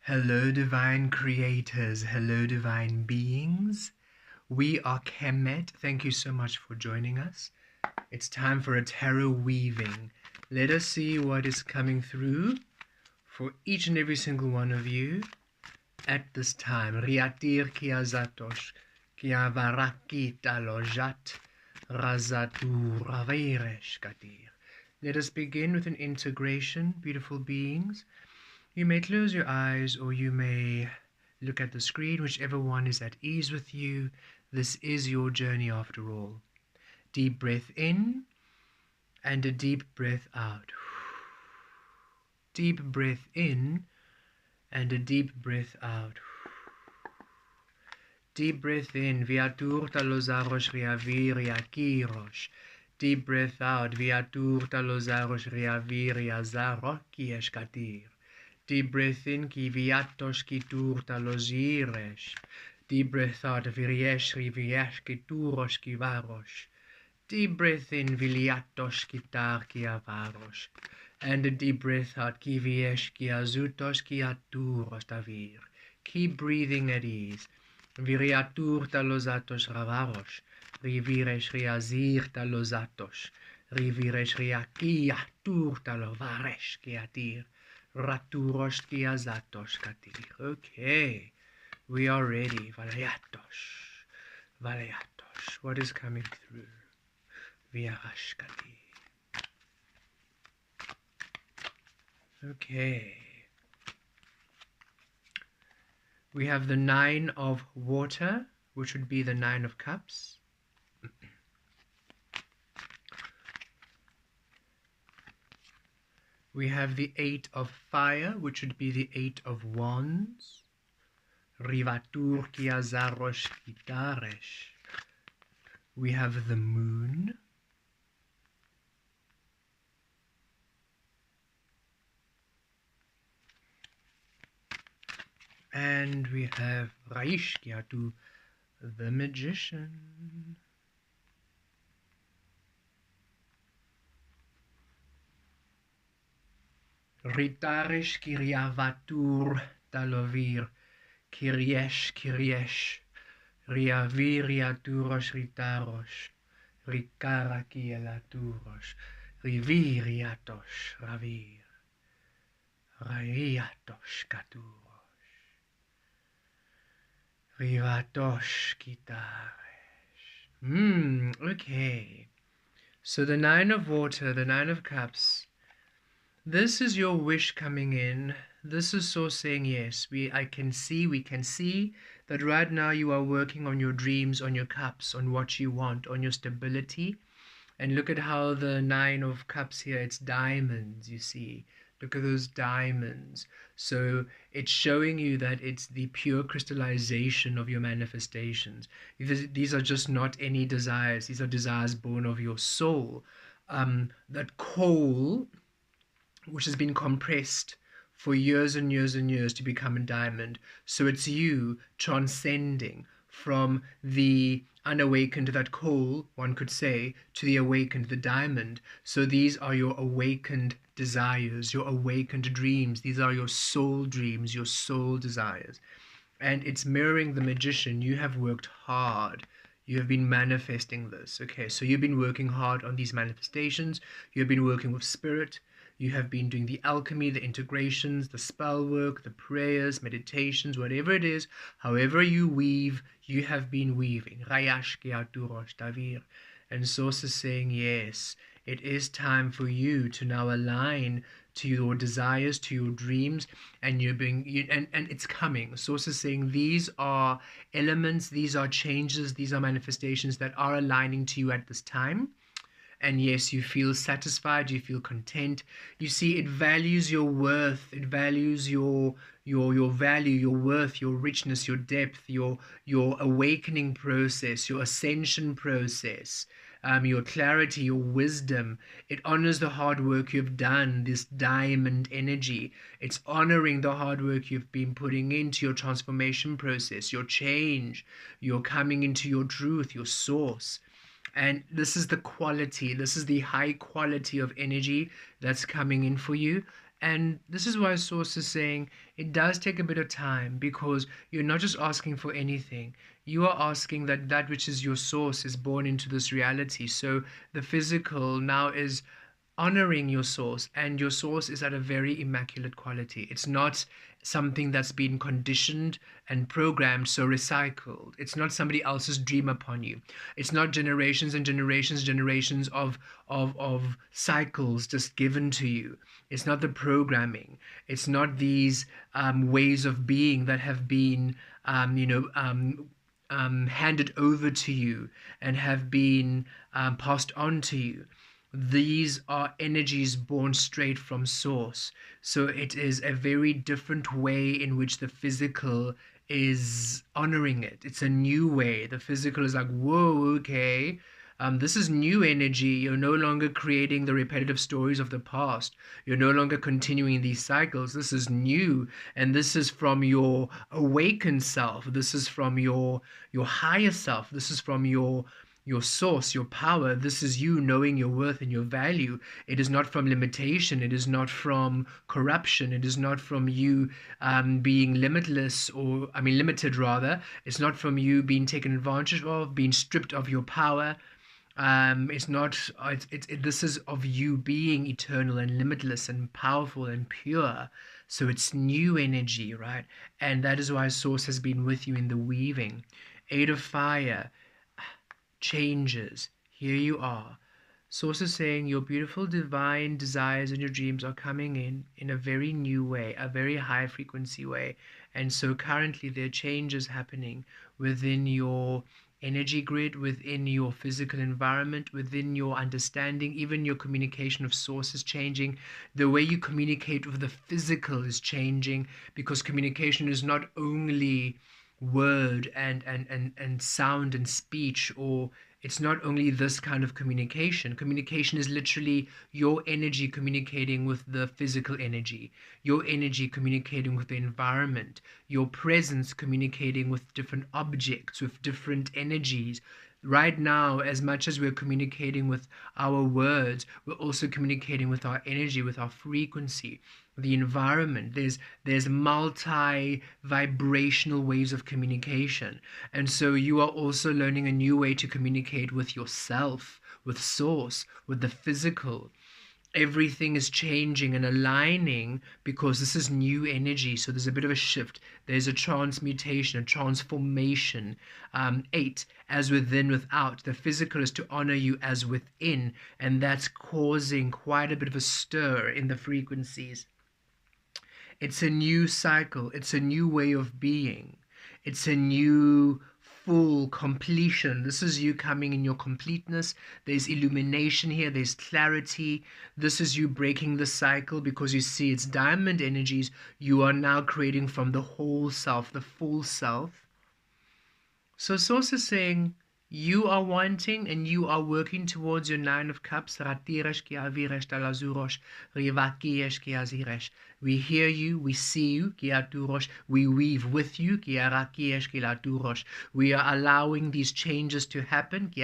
Hello, divine creators. Hello, divine beings. We are Kemet. Thank you so much for joining us. It's time for a tarot weaving. Let us see what is coming through for each and every single one of you at this time. Riatir kia zatosh, kia varaki talojat, razatu raviresh katir. Let us begin with an integration, beautiful beings. You may close your eyes or you may look at the screen, whichever one is at ease with you. This is your journey after all. Deep breath in and a deep breath out. Deep breath in and a deep breath out. Deep breath in. Viaturta lozarosh riaviria kirosh. Deep breath out. Viaturta lozarosh riaviria zaroki eshkatir. Deep breath in, ki viatos ki turta los ires. Deep breath out, viriesh riviesh ki turos ki varos. Deep breath in, viliatos ki tar ki avaros. And a deep breath out, ki viesh ki azutos ki aturos tavir. Keep breathing at ease. Viriaturta los atos ravaros. Riviresh riazirta los atos. Riviresh riakia turta lo varesh ki atir. Raturoshki azatosh katir. Okay, we are ready. Valayatosh. Valayatosh. What is coming through? Viarashkati. Okay. We have the 9 of water, which would be the 9 of cups. We have the 8 of fire, which would be the 8 of wands. Rivatur ki azarosh kitaresh. We have the moon. And we have Raishkiatu, the magician. Ritarish kiriavatur talovir, kiriesh, riaviriaturos ritaros, rikara kielaturos, riviriatos ravir, raiatos katuros, rivatos kitaresh. Okay. So the 9 of water, the 9 of cups. This is your wish coming in. This is so saying yes. We can see that right now you are working on your dreams, on your cups, on what you want, on your stability. And look at how the 9 of cups here, it's diamonds, you see. Look at those diamonds. So it's showing you that it's the pure crystallization of your manifestations. These are just not any desires. These are desires born of your soul. That coal, which has been compressed for years and years and years to become a diamond. So it's you transcending from the unawakened, that coal, one could say, to the awakened, the diamond. So these are your awakened desires, your awakened dreams. These are your soul dreams, your soul desires. And it's mirroring the magician. You have worked hard. You have been manifesting this. Okay, so you've been working hard on these manifestations. You've been working with spirit. You have been doing the alchemy, the integrations, the spell work, the prayers, meditations, whatever it is, however you weave, you have been weaving. And Source is saying, yes, it is time for you to now align to your desires, to your dreams, and and it's coming. Source is saying these are elements, these are changes, these are manifestations that are aligning to you at this time. And yes, you feel satisfied, you feel content. You see, it values your worth, it values your value, your worth, your richness, your depth, your awakening process, your ascension process, your clarity, your wisdom. It honors the hard work you've done, this diamond energy. It's honoring the hard work you've been putting into your transformation process, your change, your coming into your truth, your source. And this is the quality, this is the high quality of energy that's coming in for you. And this is why Source is saying it does take a bit of time, because you're not just asking for anything. You are asking that that which is your source is born into this reality. So the physical now is honoring your source, and your source is at a very immaculate quality. It's not something that's been conditioned and programmed, so recycled. It's not somebody else's dream upon you. It's not generations and generations of cycles just given to you. It's not the programming. It's not these ways of being that have been handed over to you and have been passed on to you. These are energies born straight from source. So it is a very different way in which the physical is honoring it. It's a new way. The physical is like, whoa, okay. This is new energy. You're no longer creating the repetitive stories of the past. You're no longer continuing these cycles. This is new, and this is from your awakened self. This is from your higher self. This is from your source, your power. This is you knowing your worth and your value. It is not from limitation. It is not from corruption. It is not from you being limitless, or I mean limited rather. It's not from you being taken advantage of, being stripped of your power. It's not. This is of you being eternal and limitless and powerful and pure. So it's new energy, right? And that is why Source has been with you in the weaving. Eight of Fire changes. Here you are. Source is saying your beautiful divine desires and your dreams are coming in a very new way, a very high frequency way. And so currently there are changes happening within your energy grid, within your physical environment, within your understanding. Even your communication of source is changing. The way you communicate with the physical is changing, because communication is not only word and sound and speech, or it's not only this kind of communication is literally your energy communicating with the physical energy, your energy communicating with the environment, your presence communicating with different objects, with different energies. Right now, as much as we're communicating with our words, we're also communicating with our energy, with our frequency, the environment. There's multi vibrational ways of communication. And so you are also learning a new way to communicate with yourself, with source, with the physical. Everything is changing and aligning because this is new energy. So there's a bit of a shift. There's a transmutation, a transformation. Eight, as within, without. The physical is to honor you as within, and that's causing quite a bit of a stir in the frequencies. It's a new cycle. It's a new way of being. It's a new full completion. This is you coming in your completeness. There's illumination here. There's clarity. This is you breaking the cycle, because you see it's diamond energies. You are now creating from the whole self, the full self. So Source is saying you are wanting and you are working towards your Nine of Cups. We hear you, we see you, we weave with you. We are allowing these changes to happen.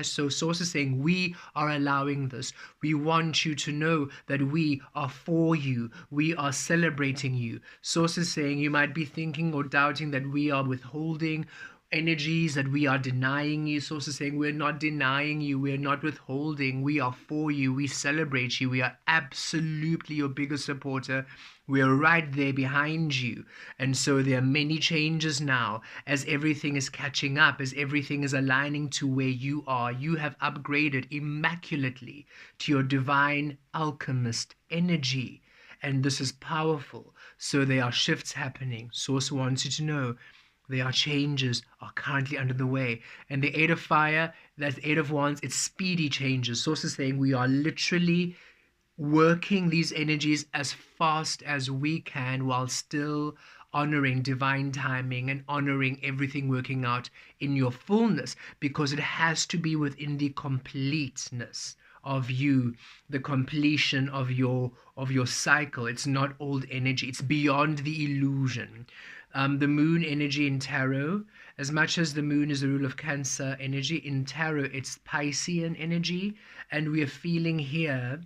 So Source is saying we are allowing this. We want you to know that we are for you. We are celebrating you. Source is saying you might be thinking or doubting that we are withholding energies, that we are denying you. Source is saying we're not denying you, we're not withholding, we are for you, we celebrate you, we are absolutely your biggest supporter, we are right there behind you. And so there are many changes now as everything is catching up, as everything is aligning to where you are. You have upgraded immaculately to your divine alchemist energy, and this is powerful. So there are shifts happening. Source wants you to know there are changes are currently under the way. And the Eight of Fire, that's Eight of Wands, it's speedy changes. Source is saying we are literally working these energies as fast as we can, while still honoring divine timing and honoring everything working out in your fullness, because it has to be within the completeness of you, the completion of your cycle. It's not old energy, it's beyond the illusion. The moon energy in tarot, as much as the moon is the rule of Cancer energy, in tarot it's Piscean energy, and we are feeling here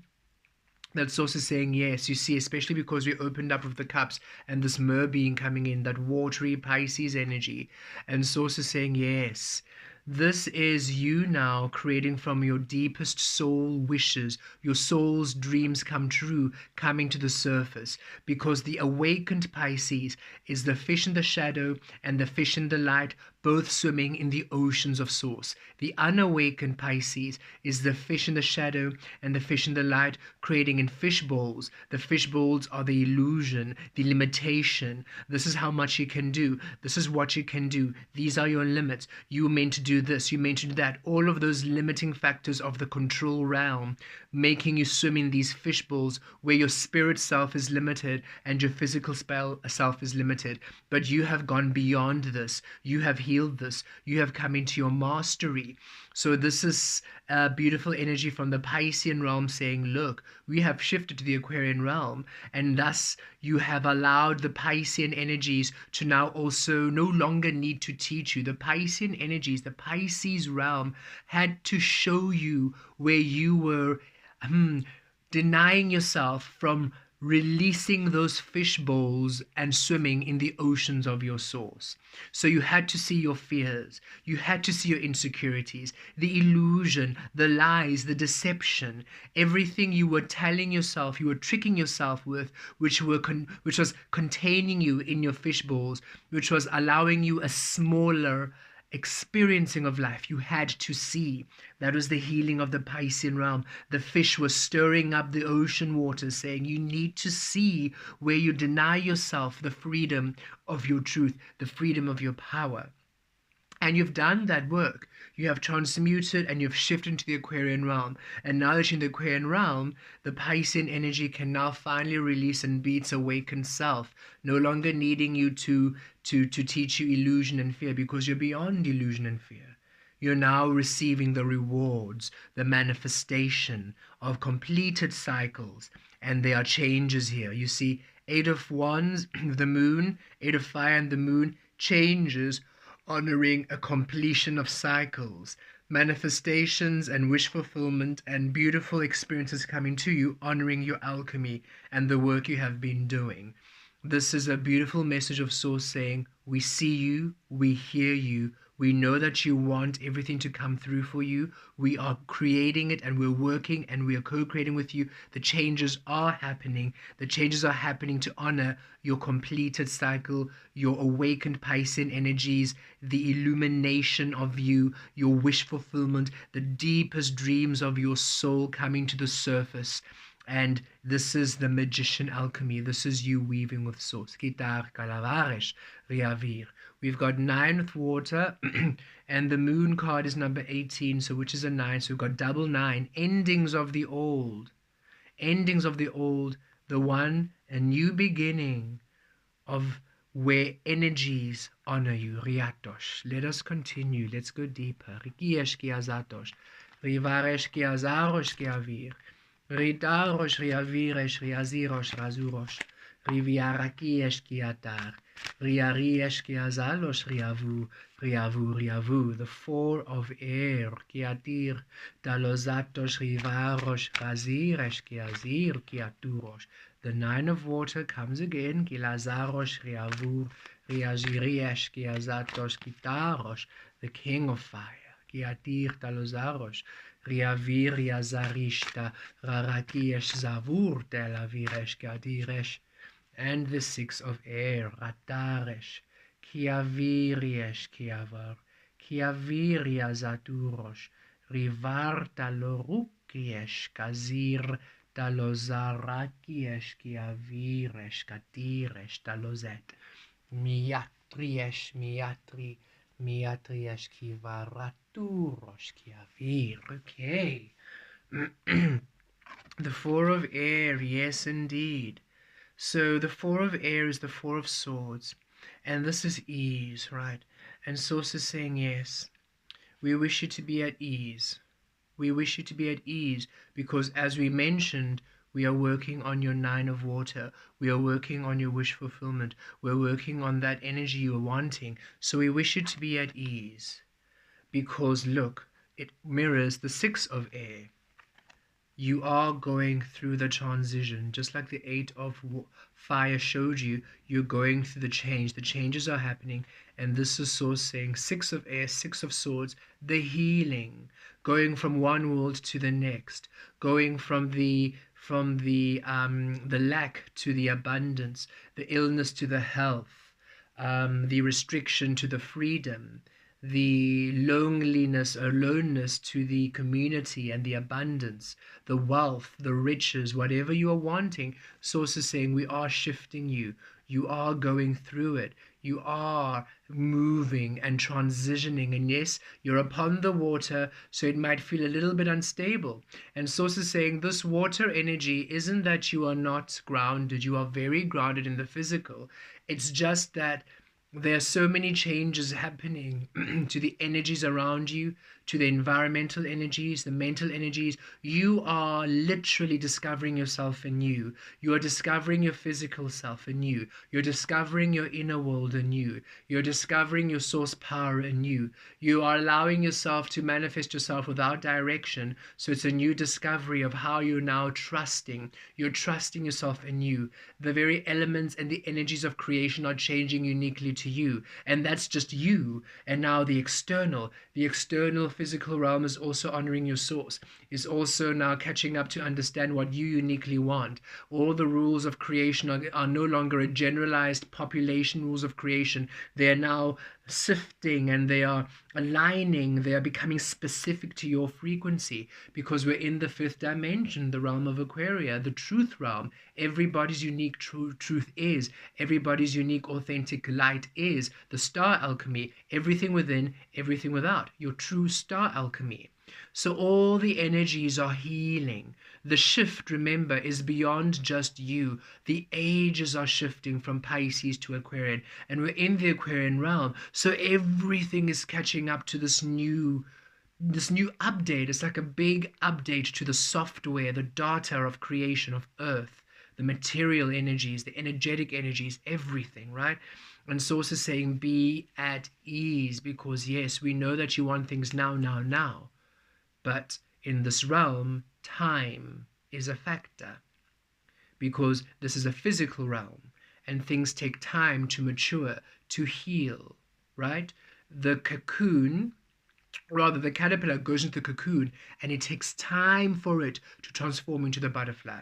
That source is saying yes. You see, especially because we opened up with the cups and this mer being coming in, that watery Pisces energy. And source is saying yes. This is you now creating from your deepest soul wishes, your soul's dreams come true, coming to the surface. Because the awakened Pisces is the fish in the shadow and the fish in the light, both swimming in the oceans of source. The unawakened Pisces is the fish in the shadow and the fish in the light, creating in fish bowls. The fish bowls are the illusion, the limitation. This is how much you can do. This is what you can do. These are your limits. You meant to do this. You meant to do that. All of those limiting factors of the control realm, making you swim in these fish bowls where your spirit self is limited and your physical self is limited. But you have gone beyond this. You have healed this. You have come into your mastery. So this is a beautiful energy from the Piscean realm saying, look, we have shifted to the Aquarian realm, and thus you have allowed the Piscean energies to now also no longer need to teach you. The Piscean energies, the Pisces realm had to show you where you were denying yourself from releasing those fish bowls and swimming in the oceans of your source. So you had to see your fears, you had to see your insecurities, the illusion, the lies, the deception, everything you were telling yourself, you were tricking yourself with, which was containing you in your fish bowls, which was allowing you a smaller experiencing of life. You had to see. That was the healing of the Piscean realm. The fish was stirring up the ocean waters, saying you need to see where you deny yourself the freedom of your truth, the freedom of your power. And you've done that work. You have transmuted and you've shifted into the Aquarian realm. And now that you're in the Aquarian realm, the Piscean energy can now finally release and be its awakened self, no longer needing you to teach you illusion and fear, because you're beyond illusion and fear. You're now receiving the rewards, the manifestation of completed cycles. And there are changes here. You see, 8 of Wands, the moon, 8 of Fire and the moon, changes, honoring a completion of cycles, manifestations and wish fulfillment and beautiful experiences coming to you, honoring your alchemy and the work you have been doing. This is a beautiful message of Source saying, we see you, we hear you, we know that you want everything to come through for you. We are creating it and we're working and we are co-creating with you. The changes are happening. The changes are happening to honor your completed cycle, your awakened Piscean energies, the illumination of you, your wish fulfillment, the deepest dreams of your soul coming to the surface. And this is the magician alchemy. This is you weaving with Source. Guitar, calavares, riavir. We've got 9 with water, and the moon card is number 18, so which is a 9. So we've got double 9, endings of the old, the one, a new beginning of where energies honor you. Riatos. Let us continue. Let's go deeper. Rikiesh kiazatos. Rivaresh kiazaros kiavir. Ritaros riaviresh riaziros razuros. Riviarakiesh kiatar. Riariesh kiazalos riavu. The 4 of air. Kiatir talozatos rivaros raziresh kiazir kiaturos. The 9 of water comes again. Kilazaros riavu riaziriesh kiazatos kitaros. The king of fire. Kiatir talozaros. Riavir riazarishta rarakiesh zavur telaviresh kiadiresh. And the 6 of air, rataresh, kiaviriesh kiavar, kiaviria zaturosh, rivar talorukiesh, kazir talozarakiesh, kiaviresh, katiresh, talozet, miatriesh, miatriesh, kivaraturosh, kiavir. Okay. The 4 of air, yes indeed. So the 4 of air is the 4 of swords, and this is ease, right? And Source is saying, yes, we wish you to be at ease. We wish you to be at ease because, as we mentioned, we are working on your 9 of water. We are working on your wish fulfillment. We're working on that energy you're wanting. So we wish you to be at ease because, look, it mirrors the 6 of air. You are going through the transition, just like the eight of fire showed you. You're going through the change. The changes are happening, and this is Source saying six of air, six of swords, the healing, going from one world to the next, going from the lack to the abundance, the illness to the health, the restriction to the freedom, the loneliness, aloneness to the community and the abundance, the wealth, the riches, whatever you are wanting. Source is saying we are shifting you. You are going through it. You are moving and transitioning. And yes, you're upon the water, so it might feel a little bit unstable. And Source is saying this water energy isn't that you are not grounded. You are very grounded in the physical. It's just that there are so many changes happening to the energies around you, to the environmental energies, the mental energies. You are literally discovering yourself anew. You are discovering your physical self anew. You're discovering your inner world anew. You're discovering your source power anew. You are allowing yourself to manifest yourself without direction. So it's a new discovery of how you're now trusting. You're trusting yourself anew. The very elements and the energies of creation are changing uniquely to you, and that's just you. And now the external physical realm is also honoring your source, is also now catching up to understand what you uniquely want. All the rules of creation are no longer a generalized population rules of creation. They are now sifting, and they are aligning. They are becoming specific to your frequency, because we're in the fifth dimension, the realm of Aquaria, the truth realm. Everybody's unique truth is, everybody's unique authentic light is the star alchemy. Everything within, everything without, your true star alchemy. So all the energies are healing. The shift, remember, is beyond just you. The ages are shifting from Pisces to Aquarian, and we're in the Aquarian realm. So everything is catching up to this new update. It's like a big update to the software, the data of creation of Earth, the material energies, the energetic energies, everything, right? And Source is saying be at ease, because yes, we know that you want things now, now, now. But in this realm, time is a factor, because this is a physical realm and things take time to mature, to heal, right? The cocoon, rather the caterpillar goes into the cocoon, and it takes time for it to transform into the butterfly.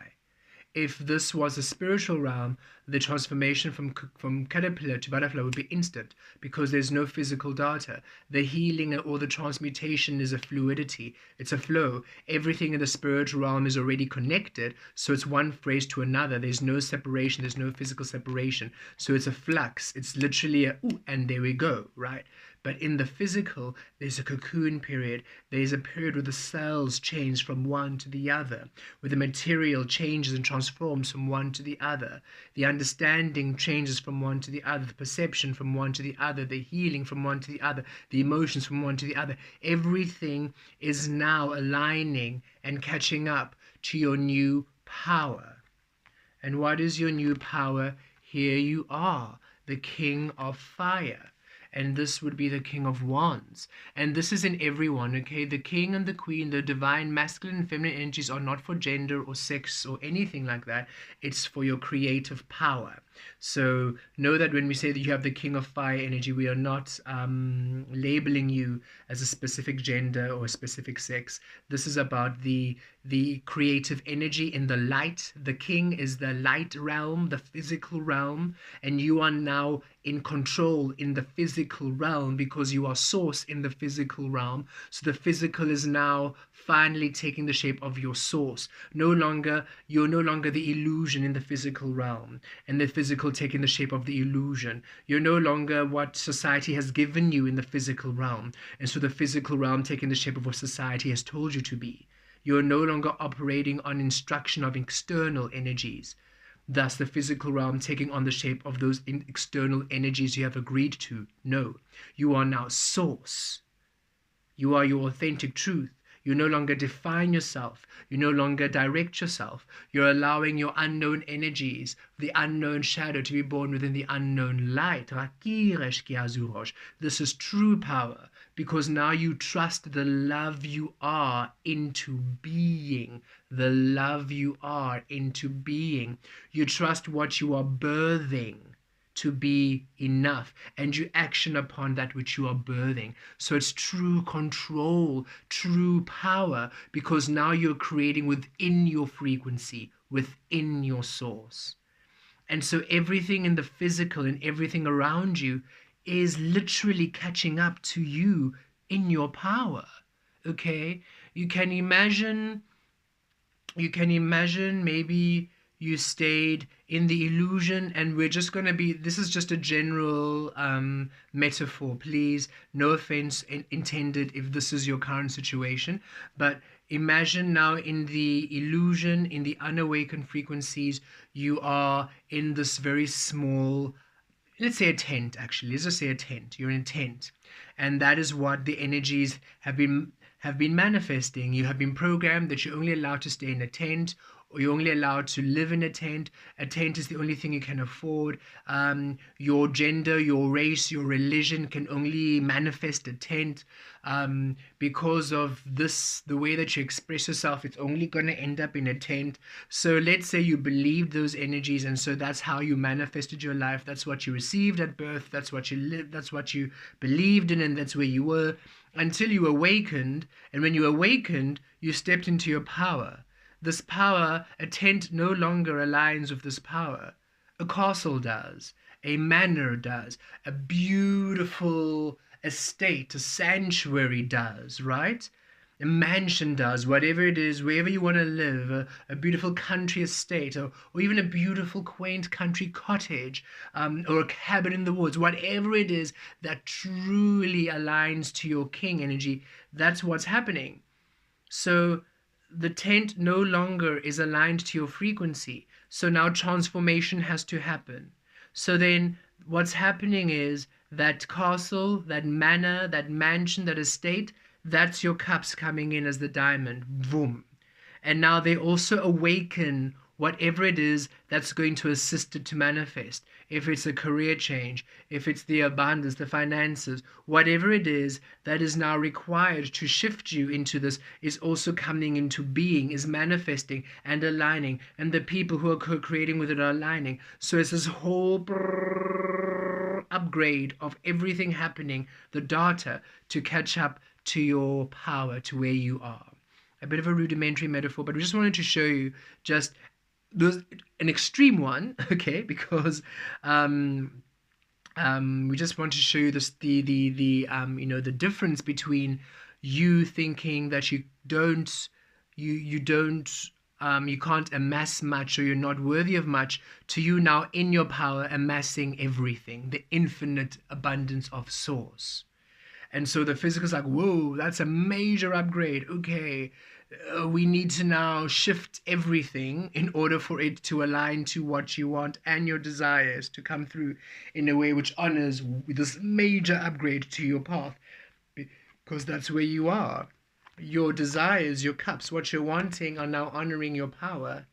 If this was a spiritual realm, the transformation from caterpillar to butterfly would be instant, because there's no physical data. The healing or the transmutation is a fluidity. It's a flow. Everything in the spiritual realm is already connected, so it's one phrase to another. There's no separation. There's no physical separation. So it's a flux. It's literally a, ooh, and there we go, right? But in the physical, there's a cocoon period. There's a period where the cells change from one to the other, where the material changes and transforms from one to the other. The understanding changes from one to the other, the perception from one to the other, the healing from one to the other, the emotions from one to the other. Everything is now aligning and catching up to your new power. And what is your new power? Here you are, the King of Fire. And this would be the King of Wands. And this is in everyone, okay? The King and the Queen, the divine masculine and feminine energies are not for gender or sex or anything like that. It's for your creative power. So know that when we say that you have the King of Fire energy, we are not labeling you as a specific gender or a specific sex. This is about the creative energy in the light. The King is the light realm, the physical realm, and you are now in control in the physical realm, because you are source in the physical realm. So the physical is now finally taking the shape of your source. You're no longer the illusion in the physical realm, and the physical taking the shape of the illusion. You're no longer what society has given you in the physical realm, and so the physical realm taking the shape of what society has told you to be. You're no longer operating on instruction of external energies, thus the physical realm taking on the shape of those external energies you have agreed to. No, you are now source. You are your authentic truth. You no longer define yourself. You no longer direct yourself. You're allowing your unknown energies, the unknown shadow, to be born within the unknown light. This is true power. because now you trust the love you are into being. The love you are into being. You trust what you are birthing to be enough, and you action upon that which you are birthing. So it's true control, true power, because now you're creating within your frequency, within your source. And so everything in the physical and everything around you is literally catching up to you in your power. Okay? You can imagine maybe you stayed in the illusion, and we're just going to be, this is just a general metaphor, please, no offense intended if this is your current situation, but imagine now in the illusion, in the unawakened frequencies, you are in this very small, let's say a tent, actually, let's just say a tent, you're in a tent, and that is what the energies have been manifesting. You have been programmed that you're only allowed to stay in a tent, or you're only allowed to live in a tent. A tent is the only thing you can afford. Your gender, your race, your religion can only manifest a tent. Because of this, the way that you express yourself, it's only going to end up in a tent. So let's say you believed those energies, and so that's how you manifested your life. That's what you received at birth. That's what you lived. That's what you believed in, and that's where you were until you awakened. And when you awakened, you stepped into your power. This power, a tent no longer aligns with this power. A castle does. A manor does. A beautiful estate, a sanctuary does, right? A mansion does, whatever it is, wherever you want to live, a beautiful country estate, or even a beautiful quaint country cottage, or a cabin in the woods, whatever it is that truly aligns to your king energy, that's what's happening. So the tent no longer is aligned to your frequency. So now transformation has to happen. So then what's happening is that castle, that manor, that mansion, that estate, that's your cups coming in as the diamond. Boom. And now they also awaken whatever it is that's going to assist it to manifest. If it's a career change, if it's the abundance, the finances, whatever it is that is now required to shift you into this is also coming into being, is manifesting and aligning, and the people who are co-creating with it are aligning. So it's this whole upgrade of everything happening, the data, to catch up to your power, to where you are. A bit of a rudimentary metaphor, but we just wanted to show you just an extreme one, okay, because we just want to show you this, the difference between you thinking that you can't amass much, or you're not worthy of much, to you now in your power amassing everything, the infinite abundance of source. And so the physical is like, whoa, that's a major upgrade. Okay, we need to now shift everything in order for it to align to what you want and your desires to come through in a way which honors this major upgrade to your path, because that's where you are. Your desires, your cups, what you're wanting are now honoring your power.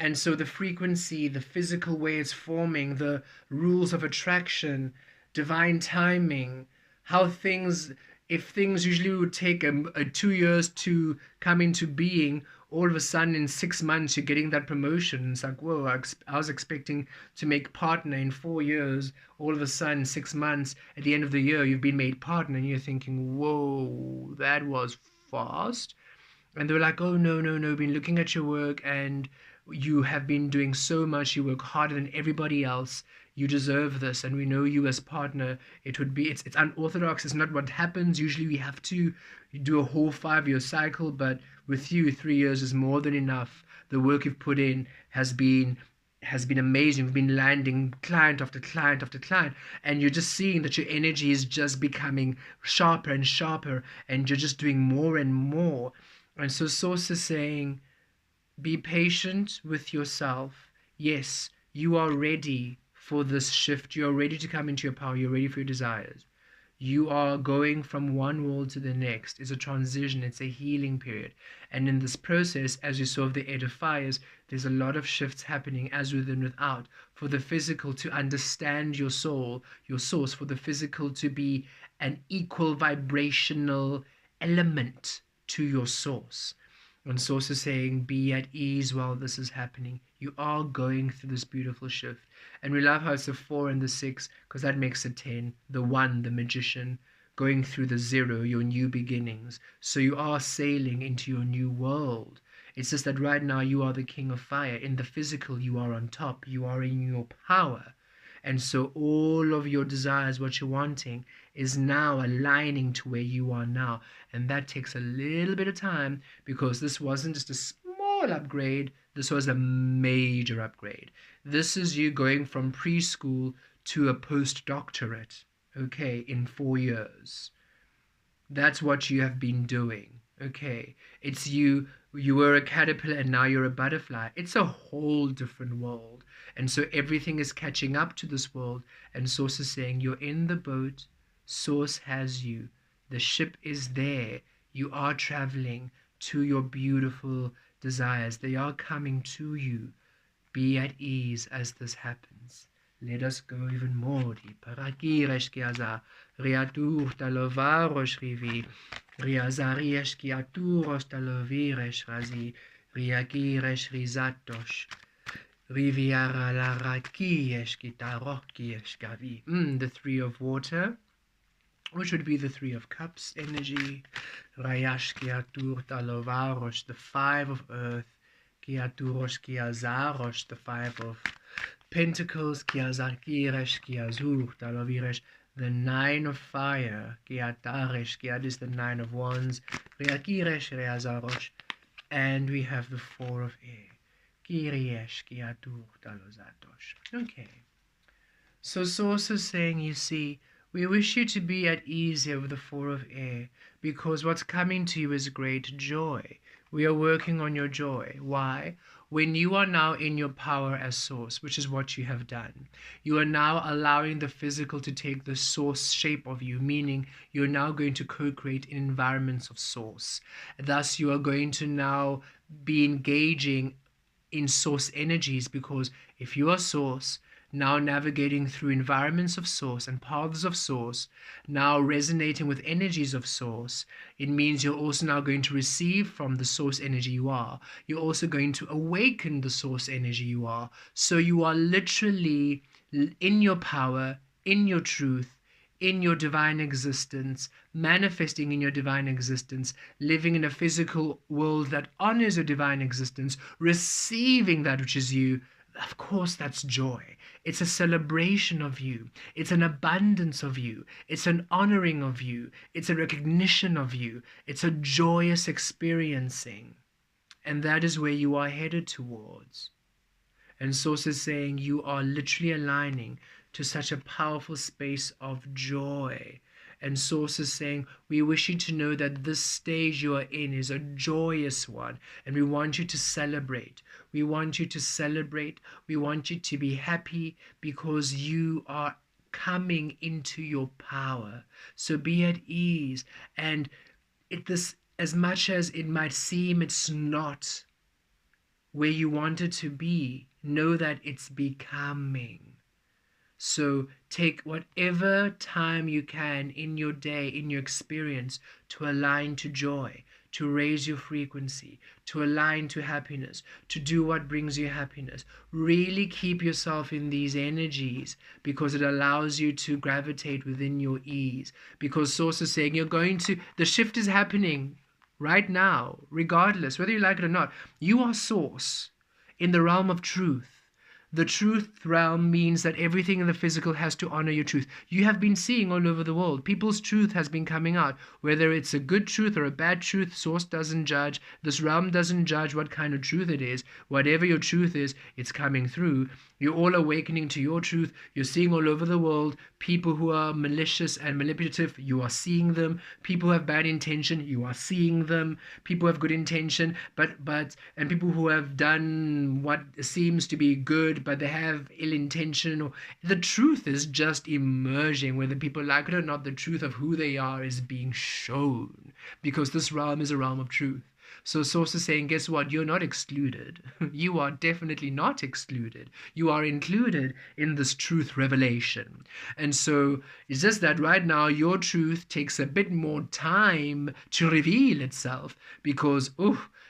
And so the frequency, the physical way it's forming, the rules of attraction, divine timing, how things, if things usually would take 2 years to come into being, all of a sudden in 6 months you're getting that promotion. It's like, whoa, I was expecting to make partner in 4 years. All of a sudden, 6 months, at the end of the year, you've been made partner, and you're thinking, whoa, that was fast. And they're like, oh, no, been looking at your work, and you have been doing so much. You work harder than everybody else. You deserve this, and we know you as partner. It's unorthodox. It's not what happens. Usually we have to do a whole 5-year cycle, but with you, 3 years is more than enough. The work you've put in has been amazing. We've been landing client after client after client, and you're just seeing that your energy is just becoming sharper and sharper, and you're just doing more and more. And so Source is saying, be patient with yourself. Yes, you are ready for this shift. You're ready to come into your power. You're ready for your desires. You are going from one world to the next. It's a transition, it's a healing period. And in this process, as you saw of the Eight of Fires, there's a lot of shifts happening as within without, for the physical to understand your soul, your source, for the physical to be an equal vibrational element to your source. And source is saying, be at ease while this is happening. You are going through this beautiful shift. And we love how it's the 4 and the 6, because that makes it 10. The 1, the magician, going through the 0, your new beginnings. So you are sailing into your new world. It's just that right now you are the king of fire. In the physical, you are on top. You are in your power. And so all of your desires, what you're wanting, is now aligning to where you are now. And that takes a little bit of time, because this wasn't just a small upgrade. This was a major upgrade. This is you going from preschool to a postdoctorate, okay, in 4 years. That's what you have been doing, okay? It's you were a caterpillar and now you're a butterfly. It's a whole different world. And so everything is catching up to this world. And Source is saying, you're in the boat. Source has you. The ship is there. You are traveling to your beautiful desires. They are coming to you. Be at ease as this happens. Let us go even more deeper. Riatur talovaros rivi, riazarias kiaturos talovires razi, riagires rizatos, riviara larakies kitarokies gavi. The 3 of water, which would be the 3 of cups energy. Rayash kiatur talovaros, the 5 of earth. Kiaturos kiazaros, the 5 of pentacles. Kiazarkiresh kiazur talovires, the 9 of fire. Kiataresh kiad is the 9 of wands. Riakiresh reazarosh, and we have the 4 of air. Kiriesh kiatur talozatos. Okay. So Source is saying, you see, we wish you to be at ease here with the 4 of air, because what's coming to you is great joy. We are working on your joy. Why? When you are now in your power as Source, which is what you have done, you are now allowing the physical to take the Source shape of you, meaning you're now going to co-create in environments of Source. Thus, you are going to now be engaging in Source energies, because if you are Source, now navigating through environments of Source and paths of Source, now resonating with energies of Source, it means you're also now going to receive from the Source energy you are. You're also going to awaken the Source energy you are. So you are literally in your power, in your truth, in your divine existence, manifesting in your divine existence, living in a physical world that honors your divine existence, receiving that which is you. Of course, that's joy. It's a celebration of you. It's an abundance of you. It's an honoring of you. It's a recognition of you. It's a joyous experiencing. And that is where you are headed towards. And Source is saying you are literally aligning to such a powerful space of joy. And Source is saying, we wish you to know that this stage you are in is a joyous one. And we want you to celebrate. We want you to celebrate. We want you to be happy, because you are coming into your power. So be at ease. And as much as it might seem it's not where you want it to be, know that it's becoming. So take whatever time you can in your day, in your experience, to align to joy, to raise your frequency, to align to happiness, to do what brings you happiness. Really keep yourself in these energies, because it allows you to gravitate within your ease. Because Source is saying the shift is happening right now, regardless, whether you like it or not. You are Source in the realm of truth. The truth realm means that everything in the physical has to honor your truth. You have been seeing all over the world, people's truth has been coming out. Whether it's a good truth or a bad truth, Source doesn't judge. This realm doesn't judge what kind of truth it is. Whatever your truth is, it's coming through. You're all awakening to your truth. You're seeing all over the world people who are malicious and manipulative. You are seeing them. People who have bad intention. You are seeing them. People who have good intention, and people who have done what seems to be good good, but they have ill intention, or the truth is just emerging. Whether people like it or not, the truth of who they are is being shown, because this realm is a realm of truth. So Source is saying, guess what? You're not excluded. You are definitely not excluded. You are included in this truth revelation. And so it's just that right now your truth takes a bit more time to reveal itself, because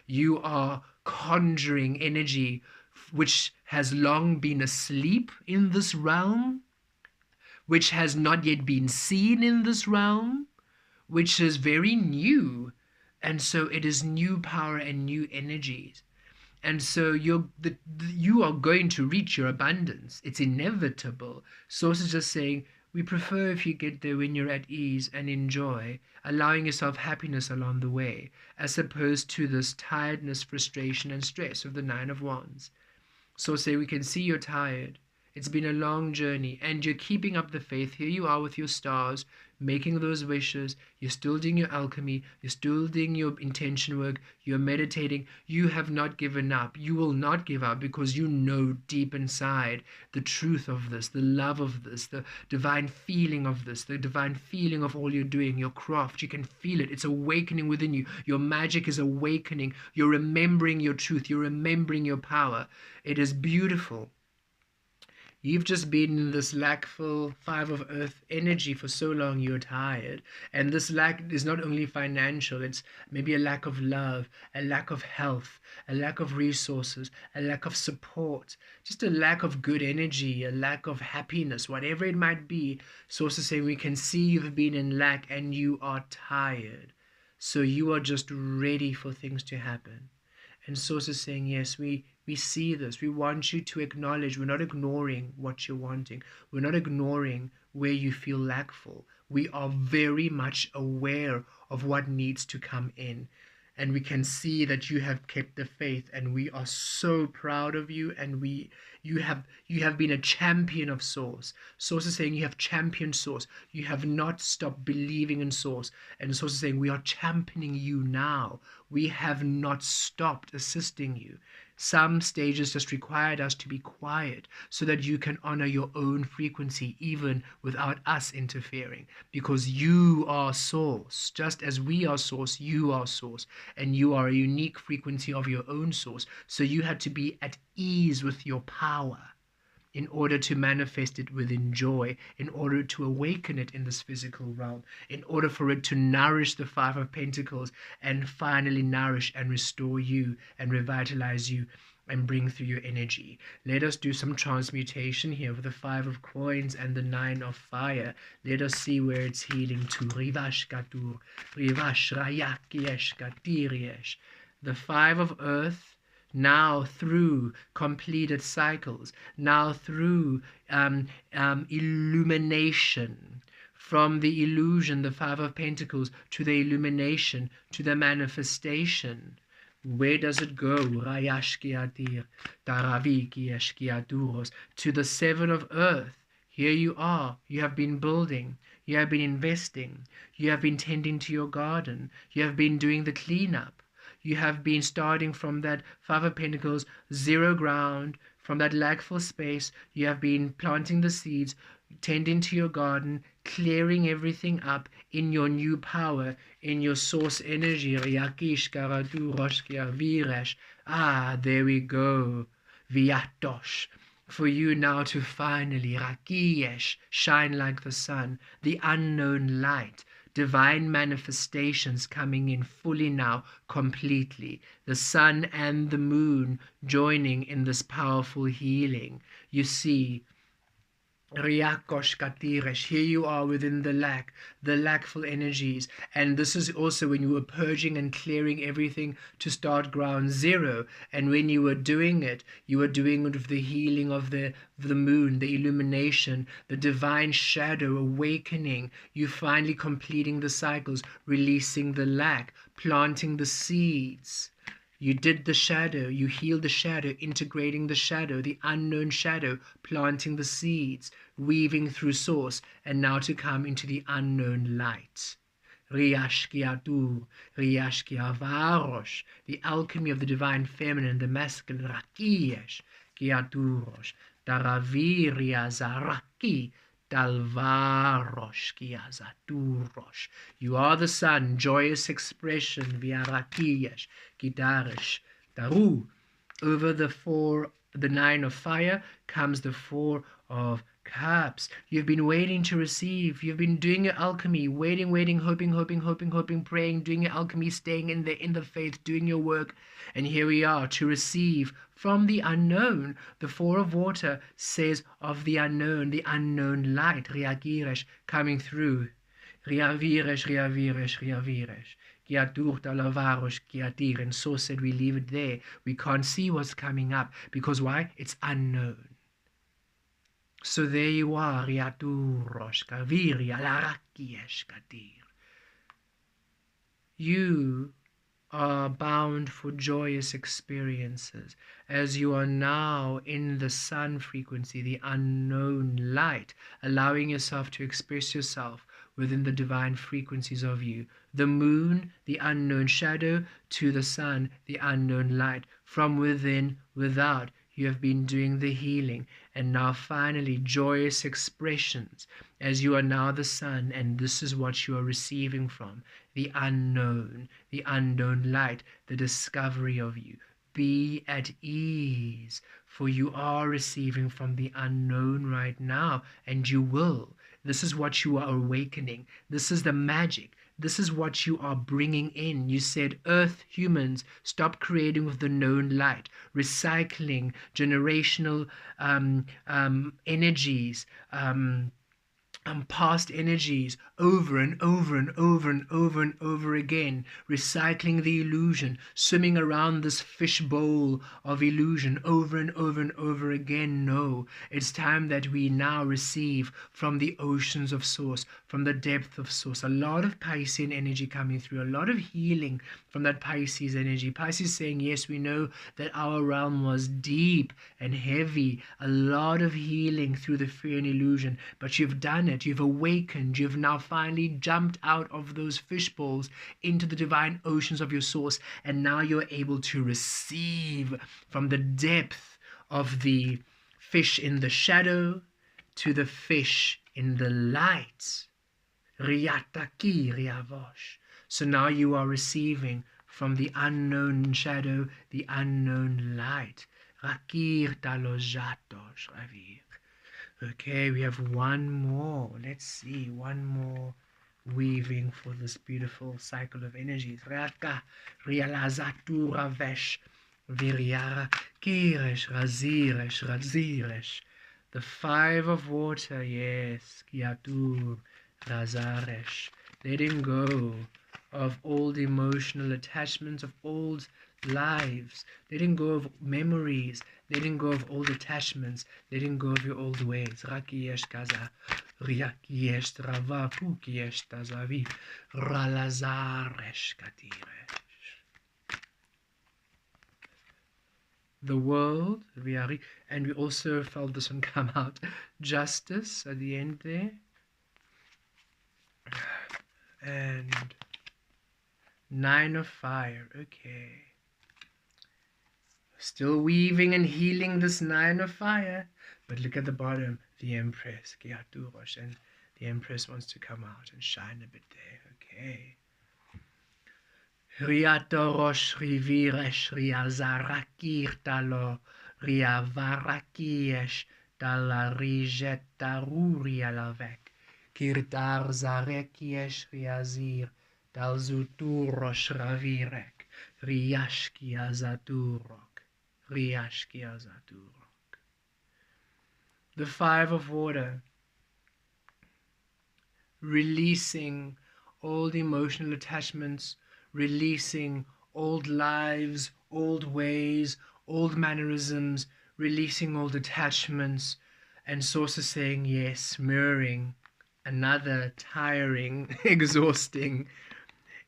you are conjuring energy which has long been asleep in this realm, which has not yet been seen in this realm, which is very new. And so it is new power and new energies. And so you are going to reach your abundance. It's inevitable. Source is just saying, we prefer if you get there when you're at ease and enjoy, allowing yourself happiness along the way, as opposed to this tiredness, frustration, and stress of the Nine of Wands. So say, we can see you're tired. It's been a long journey, and you're keeping up the faith. Here you are with your stars, making those wishes. You're still doing your alchemy. You're still doing your intention work. You're meditating. You have not given up. You will not give up, because you know deep inside the truth of this, the love of this, the divine feeling of this, the divine feeling of all you're doing, your craft. You can feel it. It's awakening within you. Your magic is awakening. You're remembering your truth. You're remembering your power. It is beautiful. You've just been in this lackful Five of Earth energy for so long, you're tired. And this lack is not only financial, it's maybe a lack of love, a lack of health, a lack of resources, a lack of support, just a lack of good energy, a lack of happiness, whatever it might be. Sources say, we can see you've been in lack and you are tired. So you are just ready for things to happen. And Source is saying, yes, we see this. We want you to acknowledge. We're not ignoring what you're wanting. We're not ignoring where you feel lackful. We are very much aware of what needs to come in. And we can see that you have kept the faith, and we are so proud of you. And you have been a champion of Source. Source is saying you have championed Source. You have not stopped believing in Source. And Source is saying, we are championing you now. We have not stopped assisting you. Some stages just required us to be quiet so that you can honor your own frequency, even without us interfering, because you are Source. Just as we are Source, you are Source, and you are a unique frequency of your own Source. So you had to be at ease with your power in order to manifest it within joy, in order to awaken it in this physical realm, in order for it to nourish the Five of Pentacles and finally nourish and restore you and revitalize you and bring through your energy. Let us do some transmutation here with the Five of Coins and the Nine of Fire. Let us see where it's healing to. Rivash Katur, Rivash Rayakiesh Katiriesh. The Five of Earth, now through completed cycles, now through illumination, from the illusion, the Five of Pentacles, to the illumination, to the manifestation. Where does it go? Rayashkiatir, Taravikiashkiaturos, to the Seven of Earth. Here you are. You have been building. You have been investing. You have been tending to your garden. You have been doing the cleanup. You have been starting from that Five of Pentacles, zero ground, from that lackful space. You have been planting the seeds, tending to your garden, clearing everything up in your new power, in your Source energy. There we go. Viatosh. For you now to finally, Rakiesh, shine like the sun, the unknown light. Divine manifestations coming in fully now, completely. The sun and the moon joining in this powerful healing. You see, Riakosh Katiresh, here you are within the lackful energies. And this is also when you were purging and clearing everything to start ground zero. And when you were doing it with the healing of the moon, the illumination, the divine shadow awakening. You finally completing the cycles, releasing the lack, planting the seeds. You did the shadow, you healed the shadow, integrating the shadow, the unknown shadow, planting the seeds, weaving through Source, and now to come into the unknown light. Riashkiatu, Riashkiavarosh, the alchemy of the divine feminine, the masculine, Rakiesh, kiaturos, taraviria zaraki, talvaros kiazaturos. You are the sun, joyous expression, viarakiyesh, gitarish, taru. Over the 9 of fire comes the 4 of cups. You've been waiting to receive. You've been doing your alchemy, waiting, hoping, praying, doing your alchemy, staying in the faith, doing your work. And here we are to receive from the unknown. The 4 of water says of the unknown light, Riagiresh, coming through. Riaviresh. And so said we leave it there. We can't see what's coming up. Because why? It's unknown. So there you are. You are bound for joyous experiences as you are now in the sun frequency, the unknown light, allowing yourself to express yourself within the divine frequencies of you. The moon, the unknown shadow, to the sun, the unknown light. From within, without, you have been doing the healing, and now finally joyous expressions as you are now the sun, and this is what you are receiving from the unknown light, the discovery of you. Be at ease, for you are receiving from the unknown right now, and you will. This is what you are awakening. This is the magic. This is what you are bringing in. You said, Earth, humans, stop creating with the known light, recycling generational energies, past energies over and over again, recycling the illusion, swimming around this fish bowl of illusion over and over again. No, it's time that we now receive from the oceans of source, from the depth of source. A lot of Piscean energy coming through, a lot of healing from that Pisces energy. Pisces saying, yes, we know that our realm was deep and heavy, a lot of healing through the fear and illusion, but you've done it. You've awakened. You've now finally jumped out of those fish bowls into the divine oceans of your source, and now you're able to receive from the depth of the fish in the shadow to the fish in the light. Riataki riavosh. So now you are receiving from the unknown shadow, the unknown light. Rakir talojatos ravir. Okay, we have one more. Let's see, one more weaving for this beautiful cycle of energies. Raka, rialazatu ravesh, viriara, kiresh, raziresh. The 5 of water, yes, kiatur, razaresh. Letting go of old emotional attachments, of old lives, letting go of memories, letting go of old attachments, letting go of your old ways. Rakiesh kaza, riakiesh trava, pukiesh tazavi, ralazaresh katiresh. The world, and we also felt this one come out. Justice at the end there. And 9 of fire, okay. Still weaving and healing this 9 of fire. But look at the bottom, the Empress, Kiaturosh, and the Empress wants to come out and shine a bit there, okay. Riatorosh riviresh riazarakir talo riavarakiesh talarijetaruri alavek kirtar zarekiesh riazir talzuturosh ravirek riashkia zaturok. The 5 of water, releasing old emotional attachments, releasing old lives, old ways, old mannerisms, releasing old attachments, and source is saying yes, mirroring another tiring, exhausting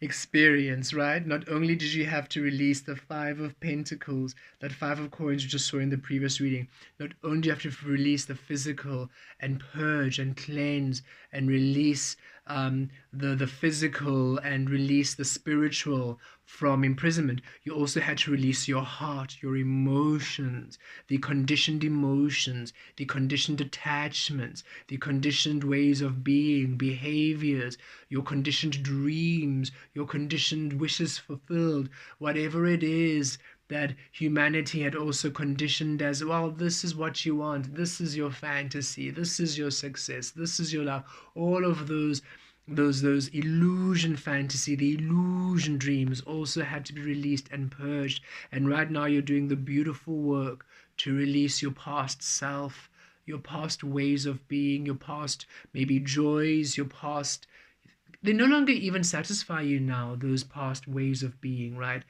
experience, right? Not only did you have to release the 5 of Pentacles, that 5 of Coins you just saw in the previous reading, not only do you have to release the physical and purge and cleanse and release the physical and release the spiritual from imprisonment, you also had to release your heart, your emotions, the conditioned emotions, the conditioned attachments, the conditioned ways of being, behaviors, your conditioned dreams, your conditioned wishes fulfilled, whatever it is that humanity had also conditioned as, well, this is what you want, this is your fantasy, this is your success, this is your love. All of those illusion fantasy, the illusion dreams also had to be released and purged. And right now you're doing the beautiful work to release your past self, your past ways of being, your past maybe joys, your past, they no longer even satisfy you now, those past ways of being, right?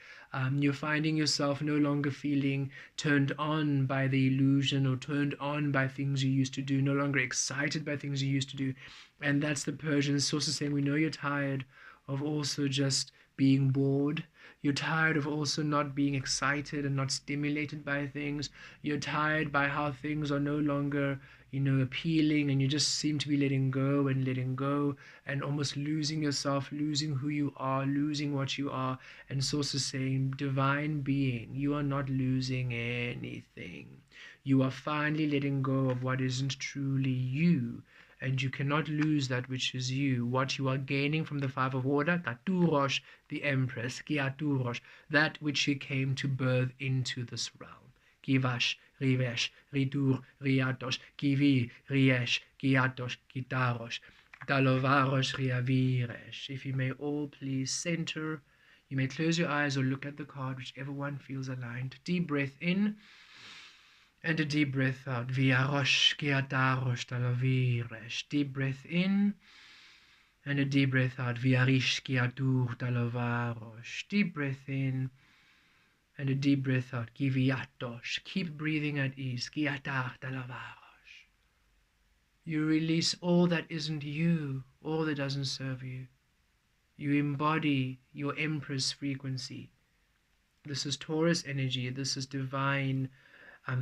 You're finding yourself no longer feeling turned on by the illusion or turned on by things you used to do, no longer excited by things you used to do. And that's the Persian. It's also saying, we know you're tired of also just being bored. You're tired of also not being excited and not stimulated by things. You're tired by how things are no longer, appealing, and you just seem to be letting go and almost losing yourself, losing who you are, losing what you are. And it's also saying, divine being, you are not losing anything. You are finally letting go of what isn't truly you, and you cannot lose that which is you. What you are gaining from the five of water, Katurosh, the Empress, Kiaturosh, that which she came to birth into this realm. Kivash, Rivesh, Ritur, Riatosh, Kivi, Riesh, Kiatosh, Kitarosh, Dalovarosh, Riaviresh. If you may all please center, you may close your eyes or look at the card, whichever one feels aligned. Deep breath in. And a deep breath out. Viarosh kiatarosh talaviresh. Deep breath in. And a deep breath out. Viarish kiatur talavarosh. Deep breath in. And a deep breath out. Kiviatosh. Keep breathing at ease. Kiatar talavarosh. You release all that isn't you, all that doesn't serve you. You embody your Empress frequency. This is Taurus energy. This is divine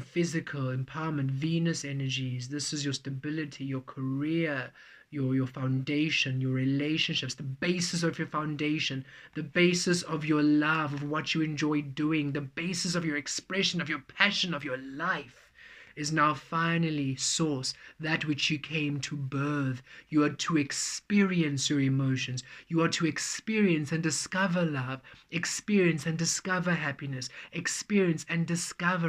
physical empowerment, Venus energies. This is your stability, your career, your foundation, your relationships, the basis of your foundation, the basis of your love, of what you enjoy doing, the basis of your expression, of your passion, of your life is now finally source, that which you came to birth. You are to experience your emotions. You are to experience and discover love, experience and discover happiness, experience and discover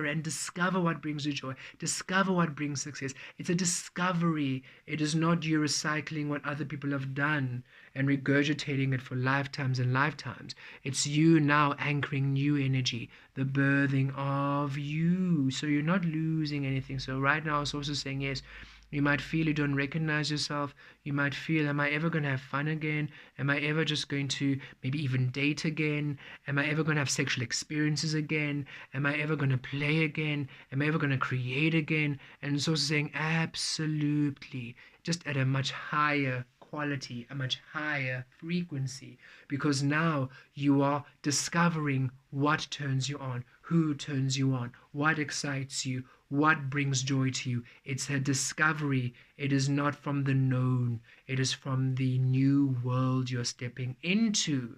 what brings you joy, discover what brings success. It's a discovery. It is not you recycling what other people have done and regurgitating it for lifetimes and lifetimes. It's you now anchoring new energy, the birthing of you. So you're not losing anything. So right now it's also saying, yes, you might feel you don't recognize yourself. You might feel, am I ever going to have fun again? Am I ever just going to maybe even date again? Am I ever going to have sexual experiences again? Am I ever going to play again? Am I ever going to create again? And it's also saying, absolutely, just at a much higher quality, a much higher frequency, because now you are discovering what turns you on, who turns you on, what excites you, what brings joy to you. It's a discovery. It is not from the known. It is from the new world you're stepping into.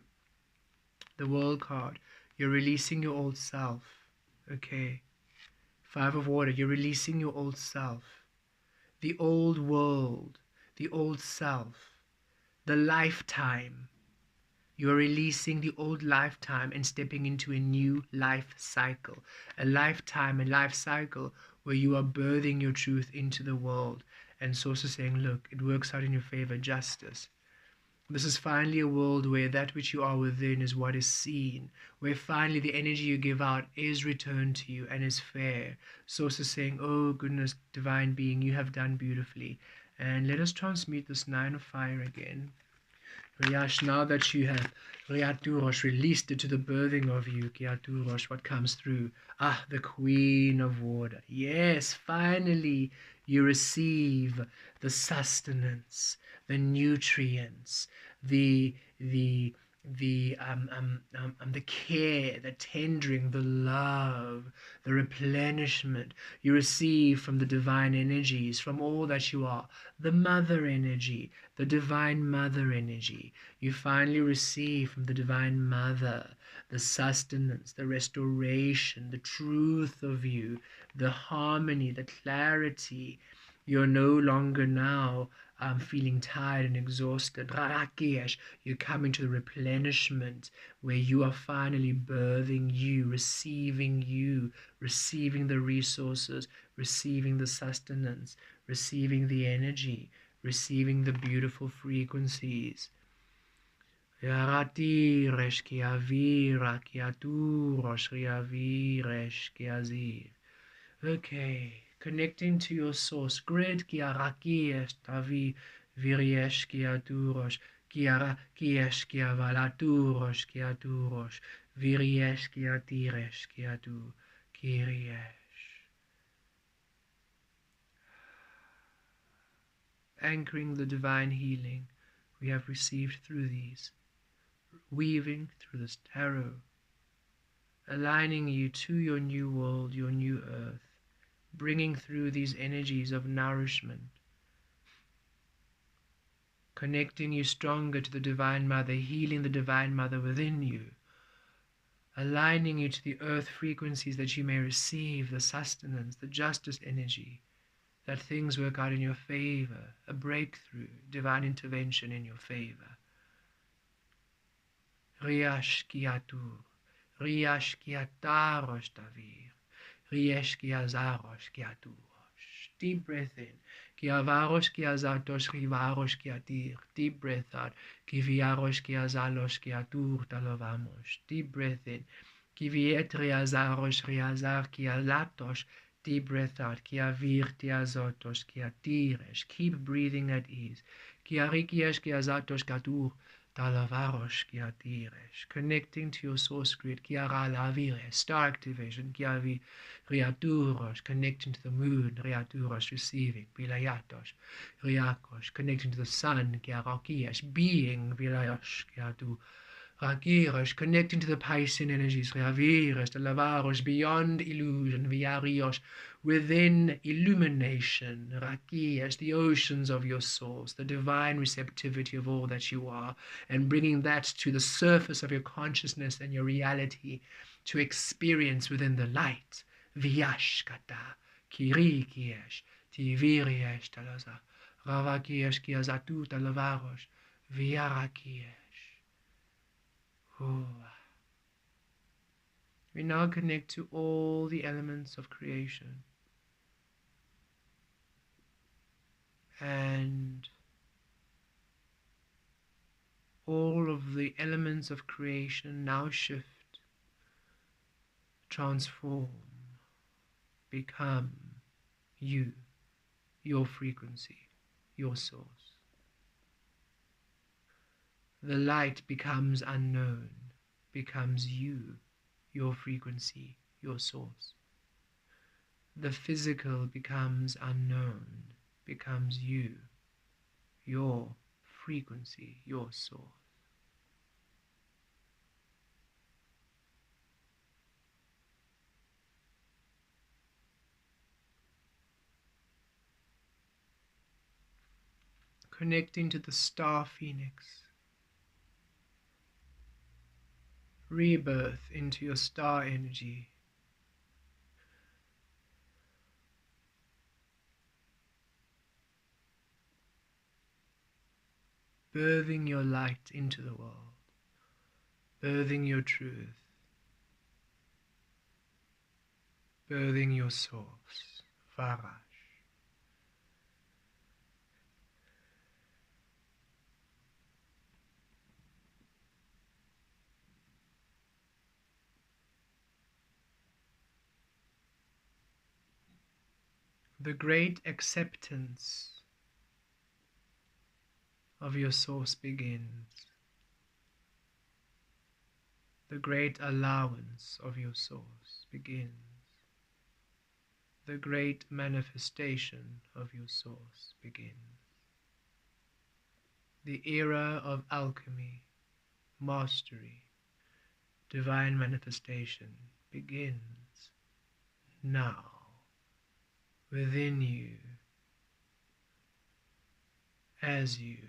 The world card, you're releasing your old self. Okay. Five of water, you're releasing your old self. The old world, the old self, the lifetime. You are releasing the old lifetime and stepping into a new life cycle. A lifetime, a life cycle where you are birthing your truth into the world. And it's also saying, look, it works out in your favor, justice. This is finally a world where that which you are within is what is seen, where finally the energy you give out is returned to you and is fair. So also saying, oh goodness, divine being, you have done beautifully. And let us transmute this 9 of fire again. Riyash, now that you have Riaturosh released it to the birthing of you, Kiaturosh, what comes through? Ah, the Queen of Water. Yes, finally you receive the sustenance, the nutrients, the care, the tendering, the love, the replenishment you receive from the divine energies, from all that you are, the mother energy, the divine mother energy. You finally receive from the divine mother the sustenance, the restoration, the truth of you, the harmony, the clarity. You're no longer now feeling tired and exhausted. Rarakesh, you're coming to the replenishment where you are finally birthing you, receiving the resources, receiving the sustenance, receiving the energy, receiving the beautiful frequencies. Yarati reshkiavira kiatu roshriavi. Okay, connecting to your source grid, kiaraki estavi viriesh kiaturos, kiara kiesh kiavalaturos kiaturos, viriesh kiatiresh kiatu, kiriesh. Anchoring the divine healing we have received through these, weaving through this tarot, aligning you to your new world, your new earth, bringing through these energies of nourishment, connecting you stronger to the Divine Mother, healing the Divine Mother within you, aligning you to the earth frequencies that you may receive the sustenance, the justice energy, that things work out in your favor, a breakthrough, divine intervention in your favor. Riash kiatu, riash kiatarosh tavir, riash kiazarosh kiaturosh. Deep breath in. Kiavarosh kiazatosh rivarosh kiatir. Deep breath out. Kiviarosh kiazalosh kiatur talovamos. Deep breath in. Kiviet riazarosh riazar kialatosh. Deep breath out. Kiavir tiazotosh kiatiresh. Keep breathing at ease. Kiarikiash kiazatosh katur. Talavarosh kiatiresh. Connecting to your source grid. Kiaralavire. Star activation. Kiavi riaturosh. Connecting to the moon. Riaturosh. Receiving. Vilayatos. Riakos. Connecting to the sun. Kiarakiash. Being. Vilayosh. Kiatu. Rakirosh, connecting to the Piscean energies, Reaviros, the Lavaros, beyond illusion, Viarios, within illumination, Rakias, the oceans of your souls, the divine receptivity of all that you are, and bringing that to the surface of your consciousness and your reality to experience within the light, Viashkata, Kirikiesh, Tiviriesh, Talaza, Ravakiesh, Kiazatu, Talavaros, Viarakiesh. We now connect to all the elements of creation, and all of the elements of creation now shift, transform, become you, your frequency, your source. The light becomes unknown, becomes you, your frequency, your source. The physical becomes unknown, becomes you, your frequency, your source. Connecting to the star phoenix. Rebirth into your star energy. Birthing your light into the world. Birthing your truth. Birthing your source. Varash. The great acceptance of your source begins. The great allowance of your source begins. The great manifestation of your source begins. The era of alchemy, mastery, divine manifestation begins now. Within you, as you,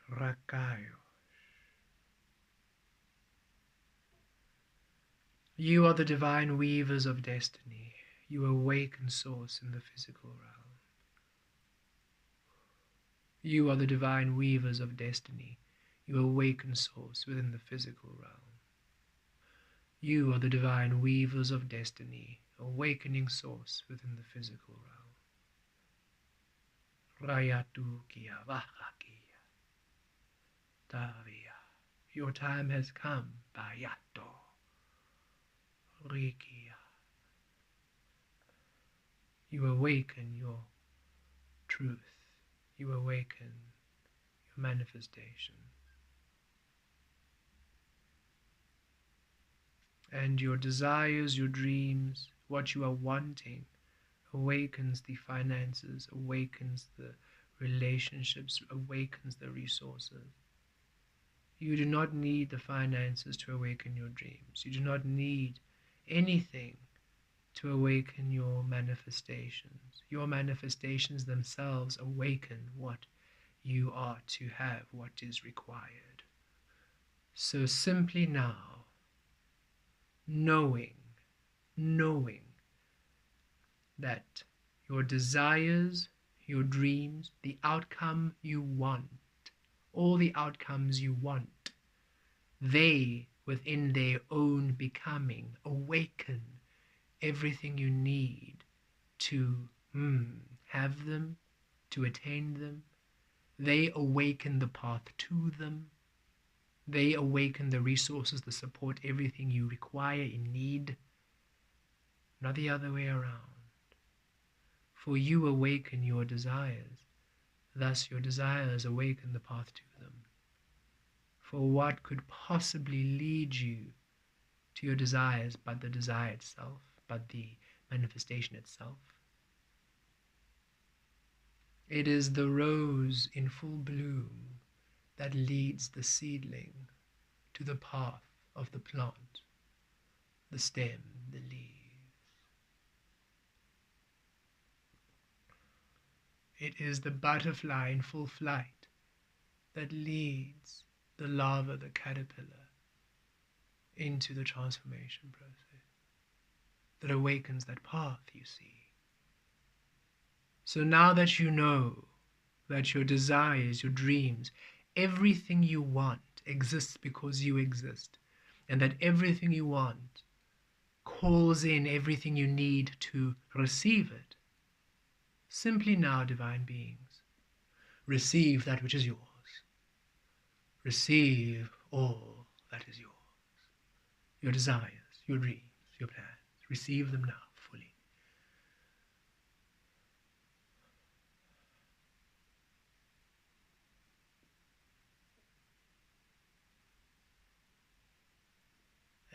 Rakayo, You are the divine weavers of destiny. You awaken source in the physical realm. You are the divine weavers of destiny. You awaken source within the physical realm. You are the divine weavers of destiny, awakening source within the physical realm. Rayatu kia vahakia tavia. Your time has come, Bayato. Rikia. You awaken your truth. You awaken your manifestation. And your desires, your dreams, what you are wanting, awakens the finances, awakens the relationships, awakens the resources. You do not need the finances to awaken your dreams. You do not need anything to awaken your manifestations. Your manifestations themselves awaken what you are to have, what is required. So simply now, knowing that your desires, your dreams, the outcome you want, all the outcomes you want, they, within their own becoming, awaken everything you need to have them, to attain them. They awaken the path to them. They awaken the resources, the support, everything you require in need, not the other way around. For you awaken your desires, thus your desires awaken the path to them. For what could possibly lead you to your desires but the desire itself, but the manifestation itself? It is the rose in full bloom that leads the seedling to the path of the plant, the stem, the leaves. It is the butterfly in full flight that leads the larva, the caterpillar, into the transformation process, that awakens that path, you see. So now that you know that your desires, your dreams, everything you want exists because you exist, and that everything you want calls in everything you need to receive it, simply now, divine beings, receive that which is yours. Receive all that is yours. Your desires, your dreams, your plans. Receive them now fully.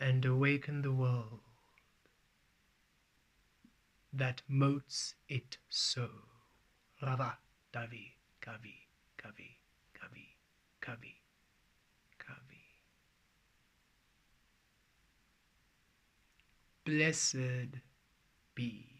And awaken the world that motes it so. Rava, Davi, Kavi, Kavi, Kavi, Kavi, Kavi. Blessed be